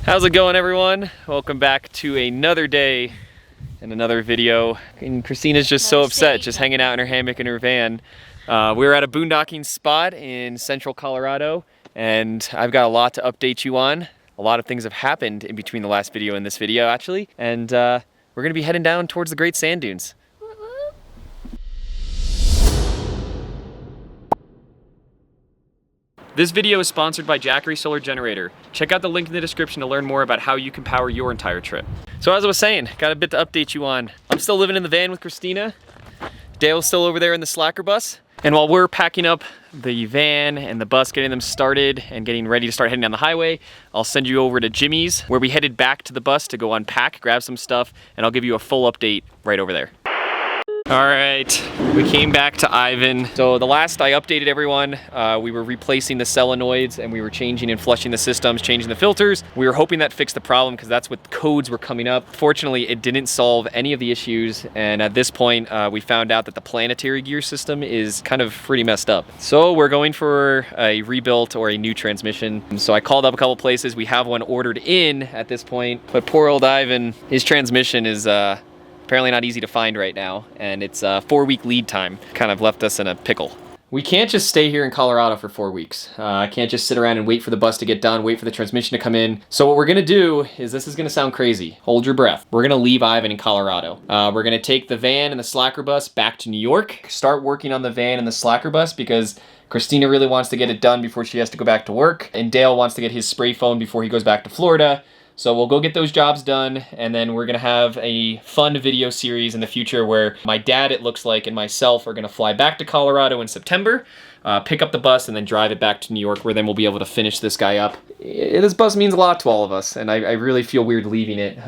How's it going, everyone? Welcome back to another day and another video. And Christina's just so upset, just hanging out in her hammock in her van. We're at a boondocking spot in central Colorado, and I've got a lot to update you on. A lot of things have happened in between the last video and this video, actually. And we're gonna be heading down towards the Great Sand Dunes. This video is sponsored by Jackery Solar Generator. Check out the link in the description to learn more about how you can power your entire trip. So as I was saying, got a bit to update you on. I'm still living in the van with Christina. Dale's still over there in the slacker bus. And while we're packing up the van and the bus, getting them started and getting ready to start heading down the highway, I'll send you over to Jimmy's, where we headed back to the bus to go unpack, grab some stuff, and I'll give you a full update right over there. All right, we came back to Ivan. So the last I updated everyone, we were replacing the solenoids and we were changing and flushing the systems, changing the filters. We were hoping that fixed the problem because that's what codes were coming up. Fortunately, it didn't solve any of the issues. And at this point, we found out that the planetary gear system is kind of pretty messed up. So we're going for a rebuilt or a new transmission. So I called up a couple places. We have one ordered in at this point, but poor old Ivan, his transmission is, apparently not easy to find right now, and it's a 4-week lead time. Kind of left us in a pickle. We can't just stay here in Colorado for 4 weeks. I can't just sit around and wait for the bus to get done, wait for the transmission to come in. So what we're gonna do is, this is gonna sound crazy. Hold your breath. We're gonna leave Ivan in Colorado. We're gonna take the van and the slacker bus back to New York, start working on the van and the slacker bus because Christina really wants to get it done before she has to go back to work, and Dale wants to get his spray phone before he goes back to Florida. So we'll go get those jobs done, and then we're gonna have a fun video series in the future where my dad, it looks like, and myself are gonna fly back to Colorado in September, pick up the bus, and then drive it back to New York, where then we'll be able to finish this guy up. This bus means a lot to all of us, and I really feel weird leaving it,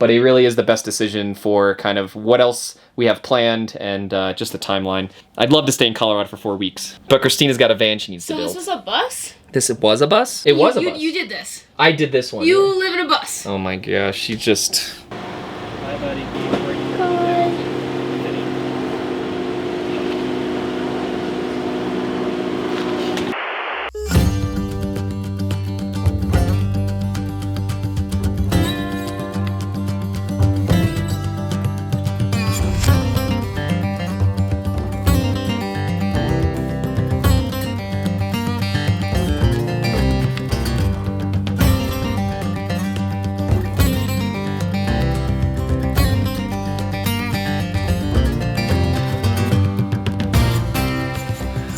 but it really is the best decision for kind of what else we have planned and just the timeline. I'd love to stay in Colorado for 4 weeks, but Christina's got a van she needs to build. So this was a bus? This was a bus? It was a bus. You did this. I did this one. You live in a bus. Oh my gosh, she just... Hi, buddy.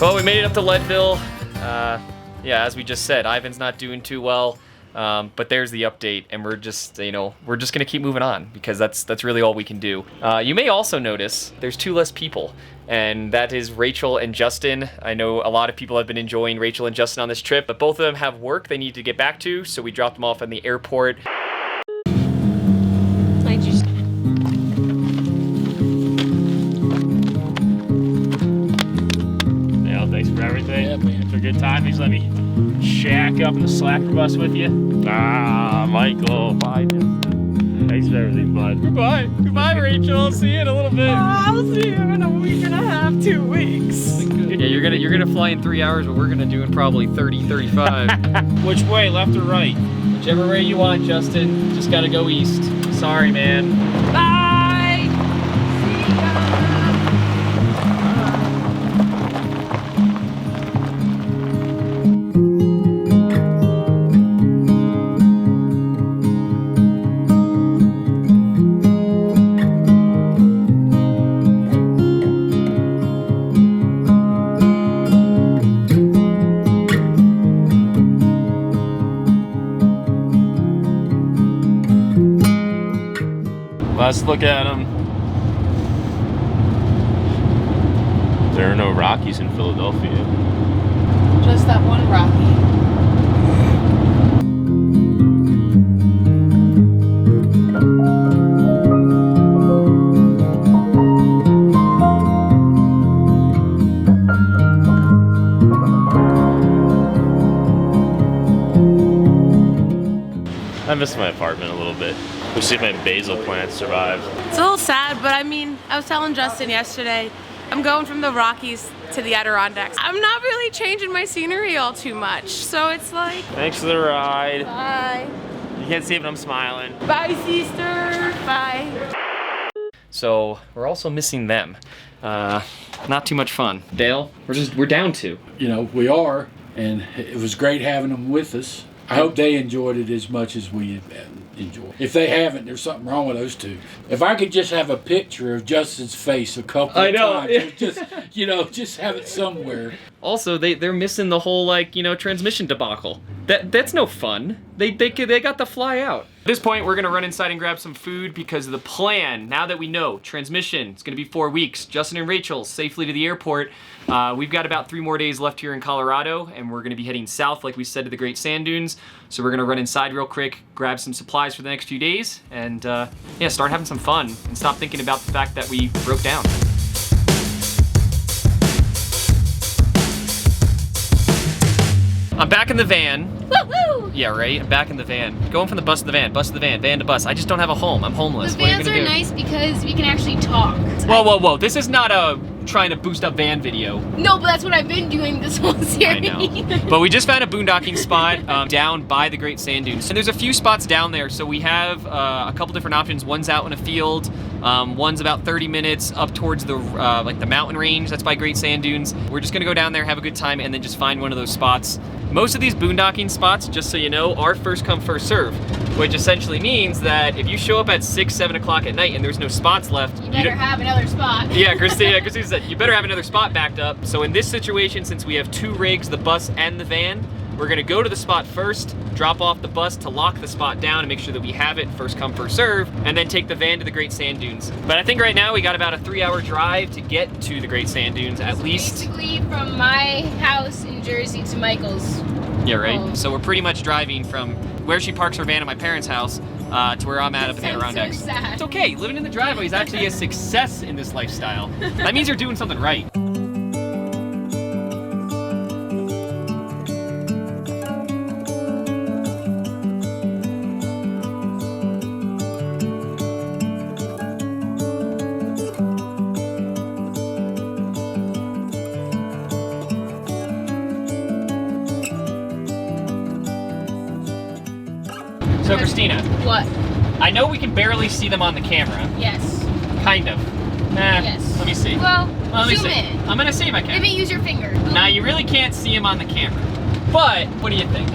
Well, we made it up to Leadville. Yeah, as we just said, Ivan's not doing too well, but there's the update, and we're just, we're just gonna keep moving on because that's really all we can do. You may also notice there's 2 less people, and that is Rachel and Justin. I know a lot of people have been enjoying Rachel and Justin on this trip, but both of them have work they need to get back to, so we dropped them off in the airport. Thanks for everything. Yeah, man. For a good time. Please let me shack up in the slacker bus with you. Ah, Michael. Bye. Thanks for everything, bud. Goodbye. Goodbye, Rachel. I'll see you in a little bit. I'll see you in a week and a half, 2 weeks. Yeah, you're gonna fly in 3 hours, but we're gonna do in probably 30, 35. Which way, left or right? Whichever way you want, Justin. Just gotta go east. Sorry, man. Bye. See ya. Let's look at them. There are no Rockies in Philadelphia. Just that one Rocky. I miss my apartment a little bit. We'll see if my basil plants survive. It's a little sad, but I mean, I was telling Justin yesterday, I'm going from the Rockies to the Adirondacks. I'm not really changing my scenery all too much, so it's like... Thanks for the ride. Bye. You can't see it, but I'm smiling. Bye, sister. Bye. So we're also missing them. Not too much fun. Dale, we're down to. You know, we are, and it was great having them with us. I hope they enjoyed it as much as we enjoyed. If they haven't, there's something wrong with those two. If I could just have a picture of Justin's face a couple of times, just just have it somewhere. Also, they're missing the whole transmission debacle. That's no fun. They got to fly out. At this point, we're gonna run inside and grab some food because the plan, now that we know transmission, it's gonna be 4 weeks. Justin and Rachel safely to the airport. We've got about 3 more days left here in Colorado, and we're gonna be heading south, like we said, to the Great Sand Dunes. So we're gonna run inside real quick, grab some supplies for the next few days, and start having some fun and stop thinking about the fact that we broke down. I'm back in the van. Woo-woo! Yeah, right? I'm back in the van. Going from the bus to the van, bus to the van, van to bus. I just don't have a home. I'm homeless. The What are you vans gonna are do? nice because we can actually talk. Whoa. This is not a trying to boost up van video. No, but that's what I've been doing this whole series. I know. But we just found a boondocking spot down by the Great Sand Dunes. And there's a few spots down there. So we have a couple different options. One's out in a field. One's about 30 minutes up towards the the mountain range. That's by Great Sand Dunes. We're just gonna go down there, have a good time, and then just find one of those spots. Most of these boondocking spots, just so you know, are first come, first serve, which essentially means that if you show up at 6, 7 o'clock at night and there's no spots left, You better have another spot. Yeah, Christina said, you better have another spot backed up. So in this situation, since we have 2 rigs, the bus and the van, we're gonna go to the spot first, drop off the bus to lock the spot down and make sure that we have it first come, first serve, and then take the van to the Great Sand Dunes. But I think right now we got about a 3-hour drive to get to the Great Sand Dunes, at least. Basically from my house in Jersey to Michael's. Yeah, right? home. So we're pretty much driving from where she parks her van at my parents' house to where I'm at up in the Sounds Adirondacks. so sad. It's okay, living in the driveway is actually a success in this lifestyle. That means you're doing something right. So Christina, What? I know we can barely see them on the camera. Yes. Kind of. Yes. Let me see. Well, Let me zoom see. in. I'm gonna see if I can. Maybe use your finger. Now you really can't see them on the camera. But what do you think?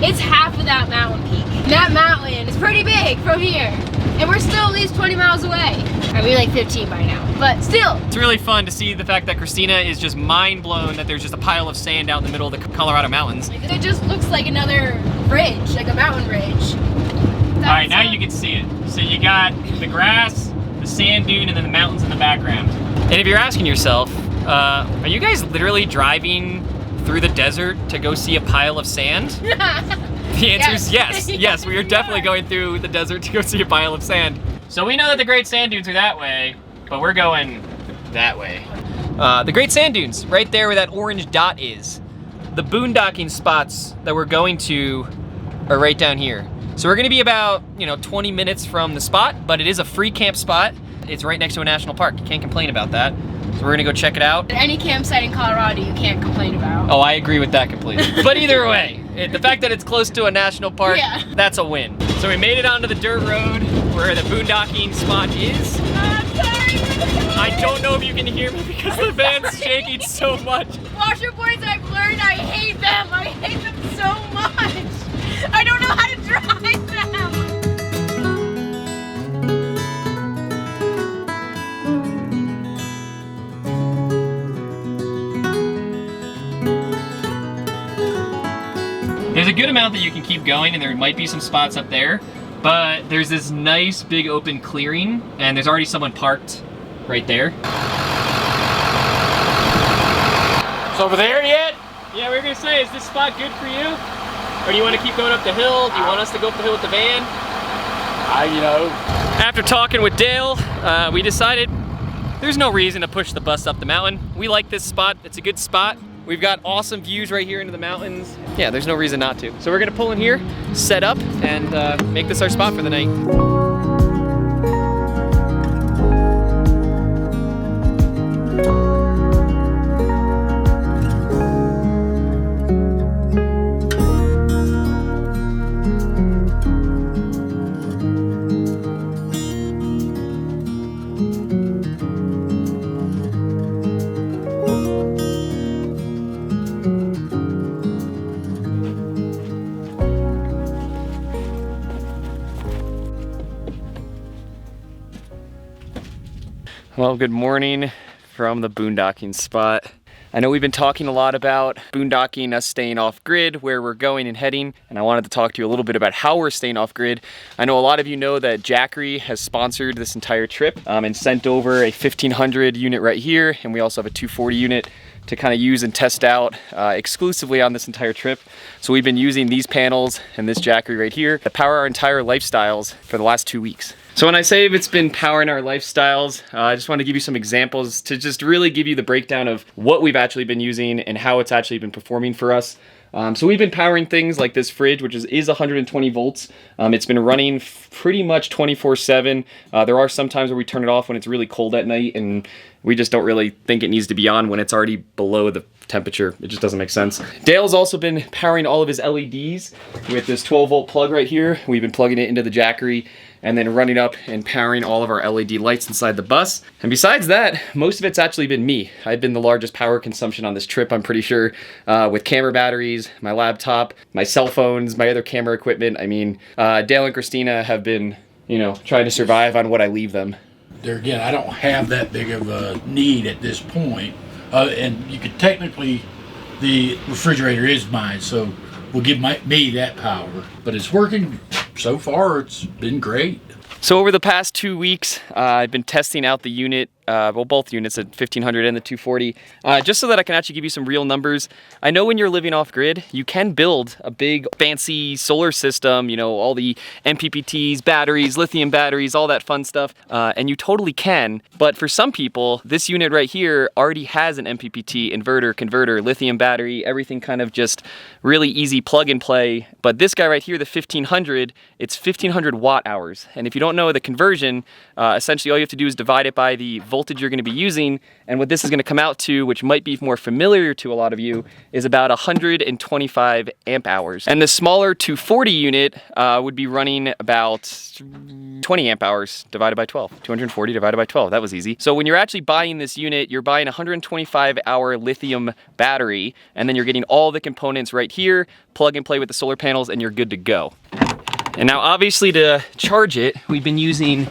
It's half of that mountain peak. That mountain is pretty big from here. And we're still at least 20 miles away. I mean, like 15 by now, but still. It's really fun to see the fact that Christina is just mind blown that there's just a pile of sand out in the middle of the Colorado mountains. Like, it just looks like another ridge, like a mountain ridge. All right, now you can see it. So you got the grass, the sand dune, and then the mountains in the background. And if you're asking yourself, are you guys literally driving through the desert to go see a pile of sand? The answer is yes. Yes, we are definitely going through the desert to go see a pile of sand. So we know that the Great Sand Dunes are that way, but we're going that way. The Great Sand Dunes, right there where that orange dot is. The boondocking spots that we're going to are right down here. So we're gonna be about, 20 minutes from the spot, but it is a free camp spot. It's right next to a national park. You can't complain about that. So we're gonna go check it out. Any campsite in Colorado you can't complain about. Oh, I agree with that completely. But either way, the fact that it's close to a national park, Yeah. that's a win. So we made it onto the dirt road where the boondocking spot is. I'm sorry. I don't know if you can hear me because the van's shaking so much. Washer boys, I've learned I hate them. I hate them so much. I don't know how to drive them. There's a good amount that you can keep going, and there might be some spots up there, but there's this nice big open clearing, and there's already someone parked right there. It's over there yet? Yeah, we were gonna say, is this spot good for you? Or do you want to keep going up the hill? Do you want us to go up the hill with the van? After talking with Dale, we decided there's no reason to push the bus up the mountain. We like this spot, it's a good spot. We've got awesome views right here into the mountains. Yeah, there's no reason not to. So we're gonna pull in here, set up, and make this our spot for the night. Well, good morning from the boondocking spot. I know we've been talking a lot about boondocking, us staying off grid, where we're going and heading, and I wanted to talk to you a little bit about how we're staying off grid. I know a lot of you know that Jackery has sponsored this entire trip and sent over a 1500 unit right here, and we also have a 240 unit to kind of use and test out exclusively on this entire trip. So we've been using these panels and this Jackery right here to power our entire lifestyles for the last 2 weeks. So when I say it's been powering our lifestyles, I just want to give you some examples to just really give you the breakdown of what we've actually been using and how it's actually been performing for us. So we've been powering things like this fridge, which is 120 volts. It's been running pretty much 24/7. There are some times where we turn it off when it's really cold at night, and we just don't really think it needs to be on when it's already below the temperature. It just doesn't make sense. Dale's also been powering all of his LEDs with this 12 volt plug right here. We've been plugging it into the Jackery and then running up and powering all of our LED lights inside the bus. And besides that, most of it's actually been me. I've been the largest power consumption on this trip, I'm pretty sure, with camera batteries, my laptop, my cell phones, my other camera equipment. I mean, Dale and Christina have been, you know, trying to survive on what I leave them. There again, I don't have that big of a need at this point. And you could technically, the refrigerator is mine, so we'll give me that power. But it's working so far, it's been great. So over the past 2 weeks, I've been testing out the unit, well, both units, at 1500 and the 240, just so that I can actually give you some real numbers. I know when you're living off grid, you can build a big fancy solar system, you know, all the MPPTs, batteries, lithium batteries, all that fun stuff, and you totally can. But for some people, this unit right here already has an MPPT, inverter, converter, lithium battery, everything kind of just really easy plug and play. But this guy right here, the 1500, it's 1500 watt hours. And if you don't know the conversion, essentially all you have to do is divide it by the voltage you're going to be using, and what this is going to come out to, which might be more familiar to a lot of you, is about 125 amp hours. And the smaller 240 unit would be running about 20 amp hours divided by 12. 240 divided by 12, that was easy. So when you're actually buying this unit, you're buying a 125 hour lithium battery, and then you're getting all the components right here, plug and play with the solar panels, and you're good to go. And now obviously to charge it, we've been using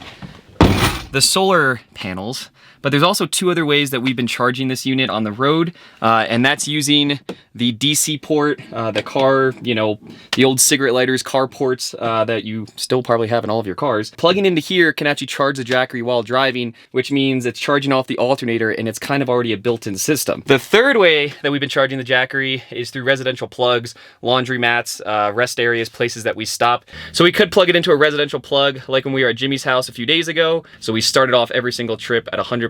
the solar panels, but there's also two other ways that we've been charging this unit on the road, and that's using the DC port, the car, you know, the old cigarette lighters, car ports that you still probably have in all of your cars. Plugging into here can actually charge the Jackery while driving, which means it's charging off the alternator, and it's kind of already a built-in system. The third way that we've been charging the Jackery is through residential plugs, laundry mats, rest areas, places that we stop. So we could plug it into a residential plug, like when we were at Jimmy's house a few days ago. So we started off every single trip at 100%,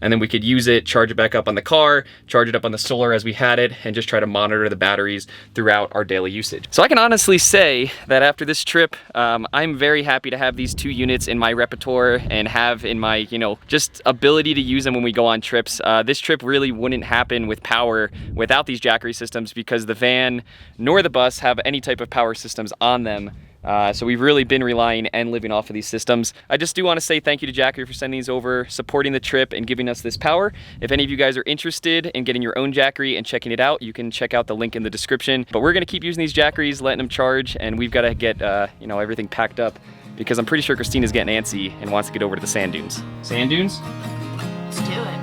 and then we could use it, charge it back up on the car, charge it up on the solar as we had it, and just try to monitor the batteries throughout our daily usage. So I can honestly say that after this trip, I'm very happy to have these two units in my repertoire and have in my, you know, just ability to use them when we go on trips. This trip really wouldn't happen with power without these Jackery systems, because the van nor the bus have any type of power systems on them. So we've really been relying and living off of these systems. I just do want to say thank you to Jackery for sending these over, supporting the trip, and giving us this power. If any of you guys are interested in getting your own Jackery and checking it out, you can check out the link in the description. But we're going to keep using these Jackeries, letting them charge, and we've got to get you know, everything packed up, because I'm pretty sure Christina's getting antsy and wants to get over to the sand dunes. Sand dunes? Let's do it.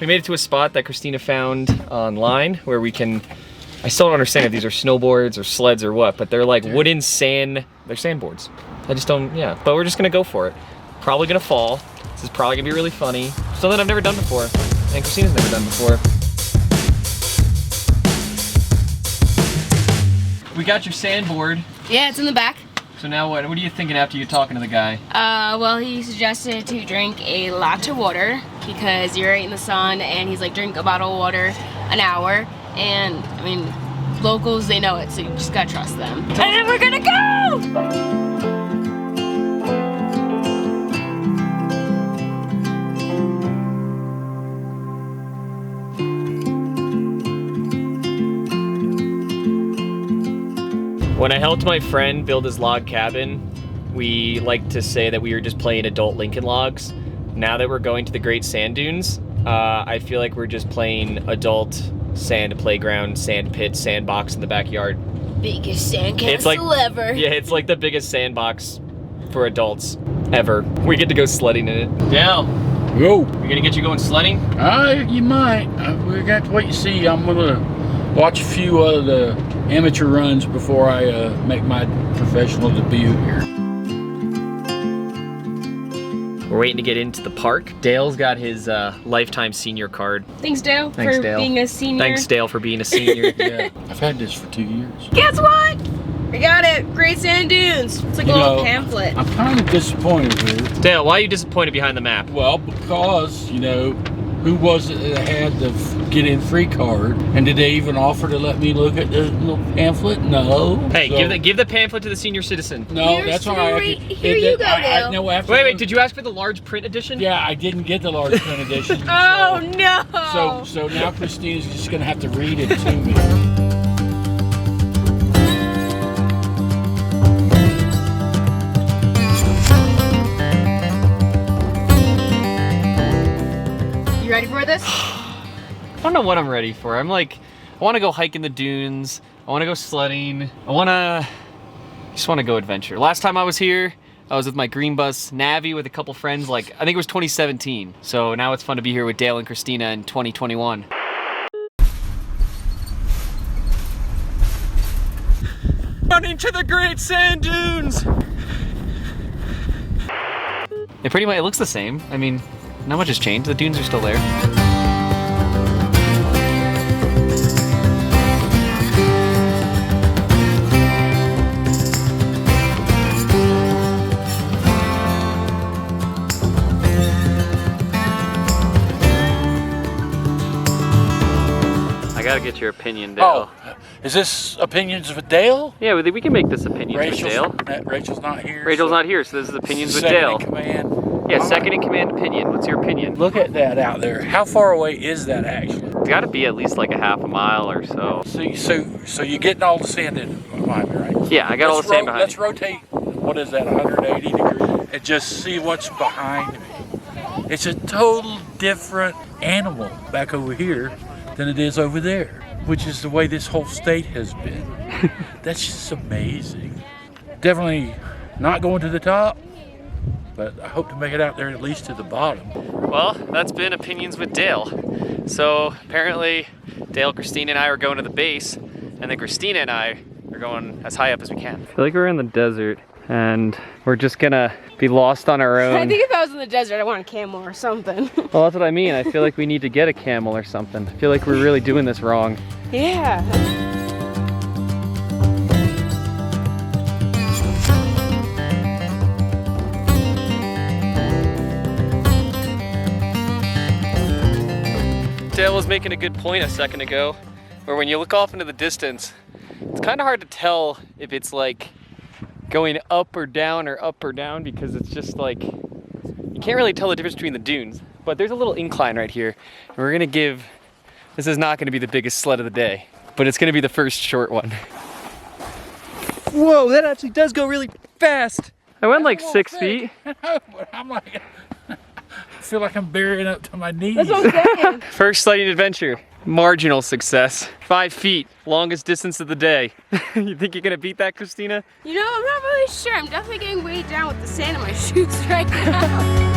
We made it to a spot that Christina found online where we can, I still don't understand if these are snowboards or sleds or what, but they're like wooden sand, they're sandboards. I just don't, yeah, but we're just gonna go for it. Probably gonna fall. This is probably gonna be really funny. Something I've never done before, and Christina's never done before. We got your sandboard. Yeah, it's in the back. So now what are you thinking after you're talking to the guy? Well, he suggested to drink a lot of water because you're right in the sun, and he's like, drink a bottle of water an hour. And I mean, locals, they know it, so you just gotta trust them. And then we're gonna go! When I helped my friend build his log cabin, we like to say that we were just playing adult Lincoln Logs. Now that we're going to the Great Sand Dunes, I feel like we're just playing adult sand playground, sand pit, sandbox in the backyard. Biggest sandcastle It's like, ever. yeah, it's like the biggest sandbox for adults ever. We get to go sledding in it. Dale, Go. we're gonna get you going sledding? You might. We're going to have to wait and see. I'm going to watch a few of the amateur runs before I make my professional debut here. We're waiting to get into the park. Dale's got his lifetime senior card. Thanks, Dale, Thanks, for Dale. being a senior. Thanks, Dale, for being a senior. Yeah, I've had this for 2 years. Guess what? We got it. Great Sand Dunes. It's like a You little know, pamphlet. I'm kind of disappointed with it. Dale, why are you disappointed behind the map? Well, because, you know, who was it that had the get in free card? And did they even offer to let me look at the little pamphlet? No. Hey, So- give the pamphlet to the senior citizen. No, Here's that's all the right. re- here you go, Dale. No, after Wait, did you ask for the large print edition? Yeah, I didn't get the large print edition. Oh, no. So now Christina's just gonna have to read it to me. You ready for this? I don't know what I'm ready for. I'm like, I want to go hike in the dunes. I want to go sledding. Just want to go adventure. Last time I was here, I was with my green bus Navi with a couple friends. Like, I think it was 2017. So now it's fun to be here with Dale and Christina in 2021. Running to the Great Sand Dunes. It looks the same. I mean, not much has changed. The dunes are still there. I gotta get your opinion, Dale. Oh, is this Opinions with Dale? Yeah, we can make this opinions with Dale. Rachel's not here. Rachel's so not here, so this is opinions with second Dale. in command. Yeah, second in command opinion. What's your opinion? Look at that out there. How far away is that actually? It's got to be at least like a half a mile or so. So you're getting all the sand in behind me, right? Yeah, I got all the sand behind Let's me. rotate. What is that? 180 degrees, and just see what's behind me. It's a total different animal back over here than it is over there, which is the way this whole state has been. That's just amazing. Definitely not going to the top, but I hope to make it out there at least to the bottom. Well, that's been opinions with Dale. So apparently Dale, Christina, and I are going to the base, and then Christina and I are going as high up as we can. I feel like we're in the desert, and we're just gonna be lost on our own. I think if I was in the desert, I want a camel or something. Well, that's what I mean. I feel like we need to get a camel or something. I feel like we're really doing this wrong. Yeah. Dale was making a good point a second ago, where when you look off into the distance, it's kind of hard to tell if it's like going up or down because it's just like, you can't really tell the difference between the dunes. But there's a little incline right here, and we're gonna give, this is not gonna be the biggest sled of the day, but it's gonna be the first short one. Whoa, that actually does go really fast. I went like 6 feet. I'm like, I feel like I'm burying up to my knees. That's what I'm saying. First sledding adventure, marginal success. 5 feet, longest distance of the day. You think you're gonna beat that, Christina? You know, I'm not really sure. I'm definitely getting weighed down with the sand in my shoes right now.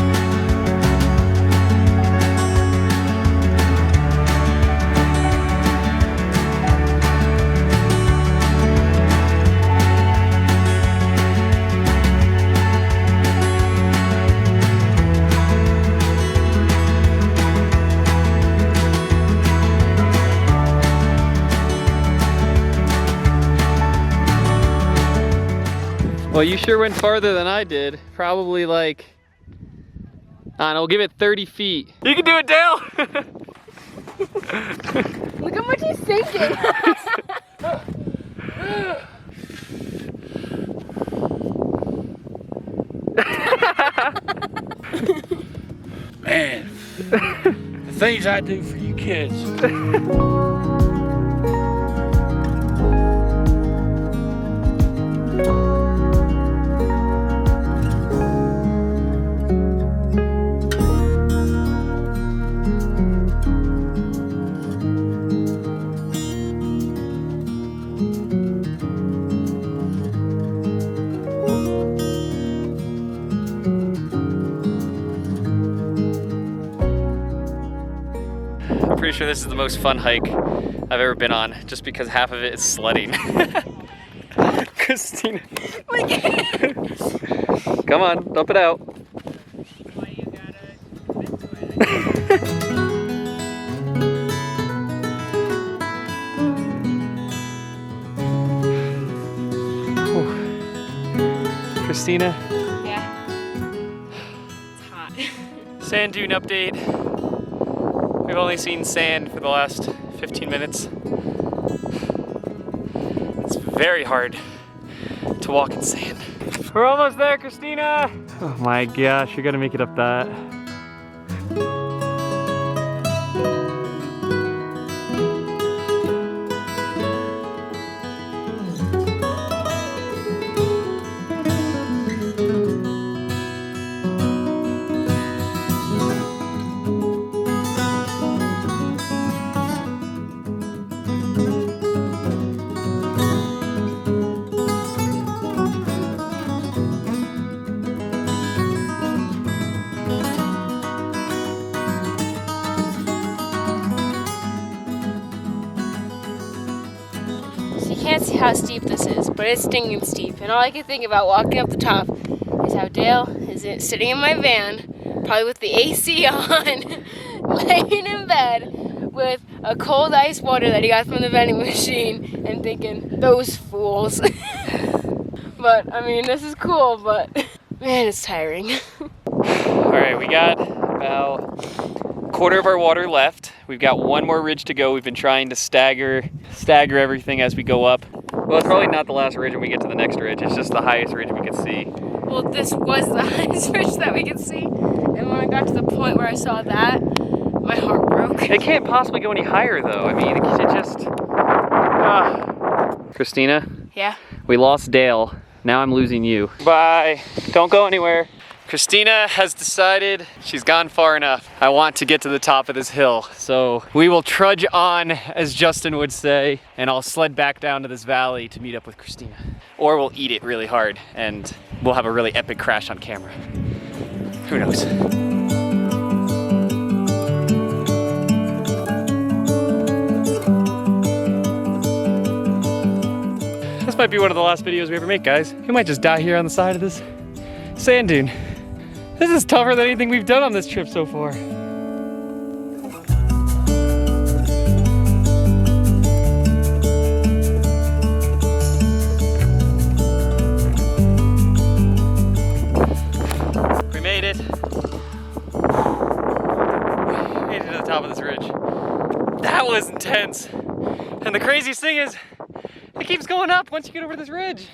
Well, you sure went farther than I did. Probably like, I don't know, we'll give it 30 feet. You can do it, Dale! Look how much he's sinking. Man, the things I do for you kids. this is the most fun hike I've ever been on, just because half of it is sledding. Christina. Come on, dump it out. Why you gotta commit to it? Christina. Yeah. It's hot. Sand dune update. We've only seen sand for the last 15 minutes. It's very hard to walk in sand. We're almost there, Christina! Oh my gosh, you're gonna make it up that. Can't see how steep this is, but it's stinging steep. And all I can think about walking up the top is how Dale is sitting in my van, probably with the AC on, laying in bed with a cold ice water that he got from the vending machine, and thinking, those fools. But I mean, this is cool, but man, it's tiring. All right, we got about a quarter of our water left. We've got one more ridge to go. We've been trying to stagger everything as we go up. Well, it's probably not the last ridge when we get to the next ridge. It's just the highest ridge we could see. Well, this was the highest ridge that we could see. And when I got to the point where I saw that, my heart broke. It can't possibly go any higher though. I mean, it just... Christina? Yeah? We lost Dale. Now I'm losing you. Bye. Don't go anywhere. Christina has decided she's gone far enough. I want to get to the top of this hill. So we will trudge on, as Justin would say, and I'll sled back down to this valley to meet up with Christina. Or we'll eat it really hard and we'll have a really epic crash on camera. Who knows? This might be one of the last videos we ever make, guys. We might just die here on the side of this sand dune. This is tougher than anything we've done on this trip so far. We made it. We made it to the top of this ridge. That was intense. And the craziest thing is, it keeps going up once you get over this ridge.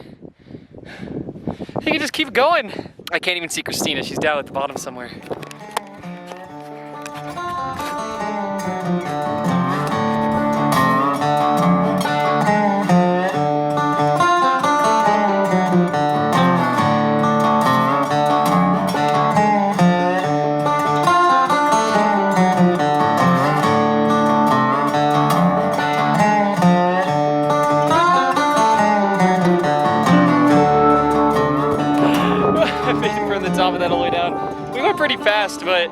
You can just keep going. I can't even see Christina, she's down at the bottom somewhere. Top of that all the way down. We went pretty fast, but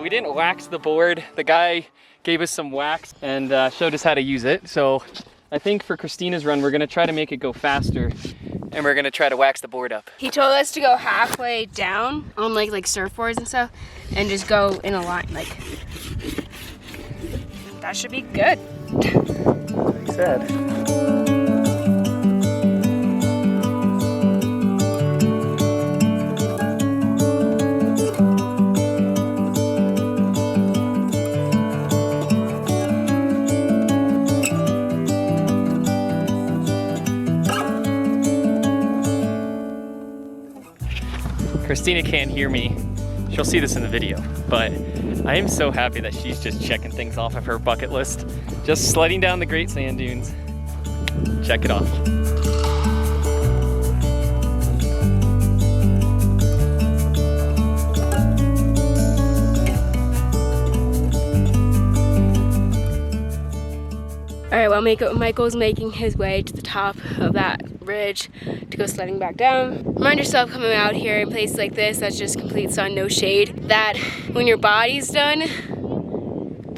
we didn't wax the board. The guy gave us some wax and showed us how to use it. So I think for Christina's run, we're gonna try to make it go faster and we're gonna try to wax the board up. He told us to go halfway down on like surfboards and stuff and just go in a line. Like, that should be good. Like I said. Christina can't hear me. She'll see this in the video, but I am so happy that she's just checking things off of her bucket list. Just sledding down the Great Sand Dunes. Check it off. All right, well, Michael's making his way to the top of that ridge to go sledding back down. Remind yourself coming out here in places like this, that's just complete sun, no shade, that when your body's done,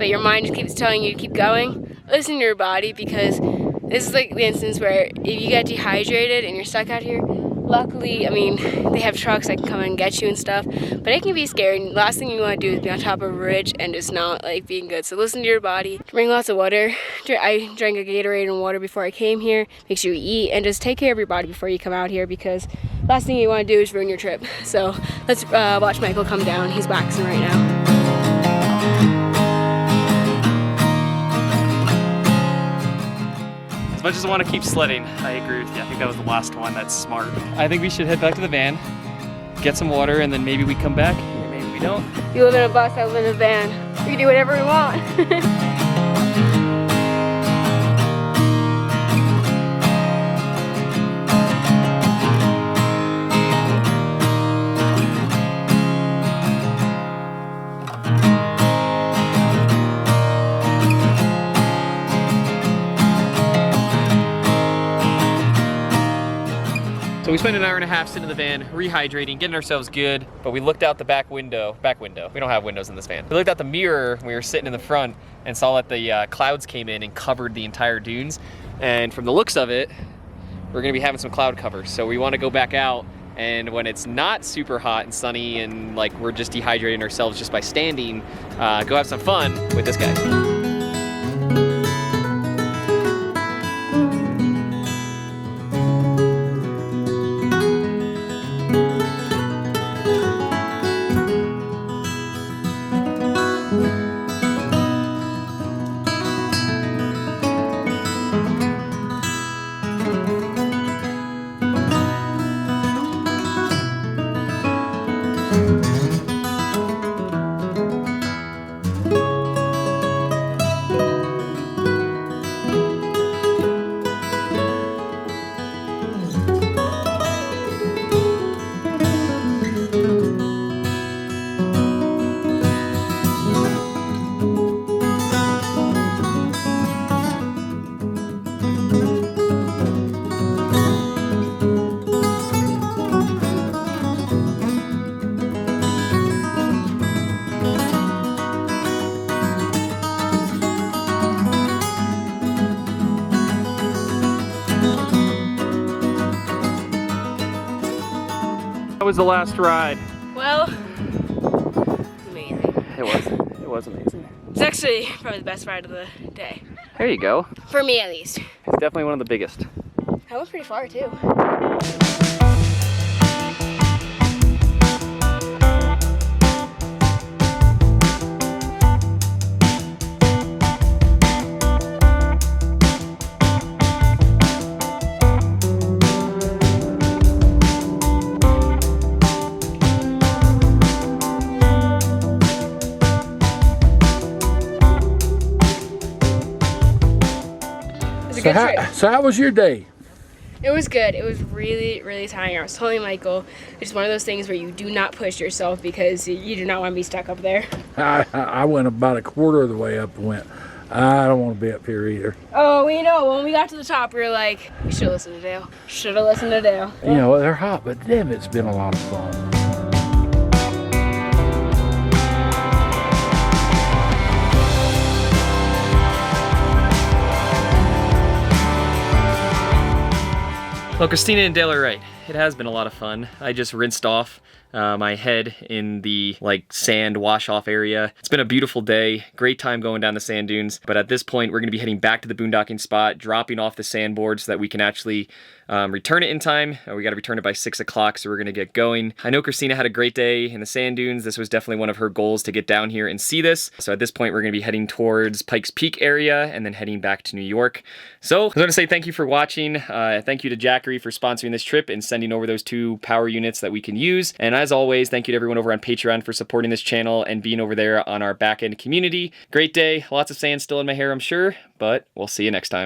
but your mind just keeps telling you to keep going, listen to your body, because this is like the instance where if you get dehydrated and you're stuck out here, luckily, I mean, they have trucks that can come and get you and stuff, but it can be scary. And the last thing you want to do is be on top of a ridge and just not like being good. So listen to your body, drink lots of water. I drank a Gatorade and water before I came here. Make sure you eat and just take care of your body before you come out here, because last thing you want to do is ruin your trip. So let's watch Michael come down. He's waxing right now. As much as I want to keep sledding, I agree with you. I think that was the last one. That's smart. I think we should head back to the van, get some water, and then maybe we come back, or maybe we don't. You live in a bus, I live in a van. We can do whatever we want. So we spent an hour and a half sitting in the van, rehydrating, getting ourselves good, but we looked out the back window. We don't have windows in this van. We looked out the mirror when we were sitting in the front and saw that the clouds came in and covered the entire dunes. And from the looks of it, we're gonna be having some cloud cover. So we wanna go back out, and when it's not super hot and sunny and like we're just dehydrating ourselves just by standing, go have some fun with this guy. How was the last ride? Well, amazing. It was amazing. It's actually probably the best ride of the day. There you go. For me, at least. It's definitely one of the biggest. That was pretty far, too. So how was your day? It was good. It was really, really tiring. I was telling Michael, it's one of those things where you do not push yourself because you do not want to be stuck up there. I went about a quarter of the way up and went, I don't want to be up here either. Oh, we know. When we got to the top, we were like, we should have listened to Dale. Should have listened to Dale. You know, they're hot, but damn, it's been a lot of fun. Well, Christina and Dale are right. It has been a lot of fun. I just rinsed off my head in the sand wash off area. It's been a beautiful day. Great time going down the sand dunes. But at this point, we're going to be heading back to the boondocking spot, dropping off the sandboard so that we can actually return it in time. We got to return it by 6 o'clock, so we're going to get going. I know Christina had a great day in the sand dunes. This was definitely one of her goals to get down here and see this. So at this point, we're going to be heading towards Pikes Peak area and then heading back to New York. So I was going to say thank you for watching. Thank you to Jackery for sponsoring this trip and sending over those 2 power units that we can use. And as always, thank you to everyone over on Patreon for supporting this channel and being over there on our back end community. Great day. Lots of sand still in my hair, I'm sure, but we'll see you next time.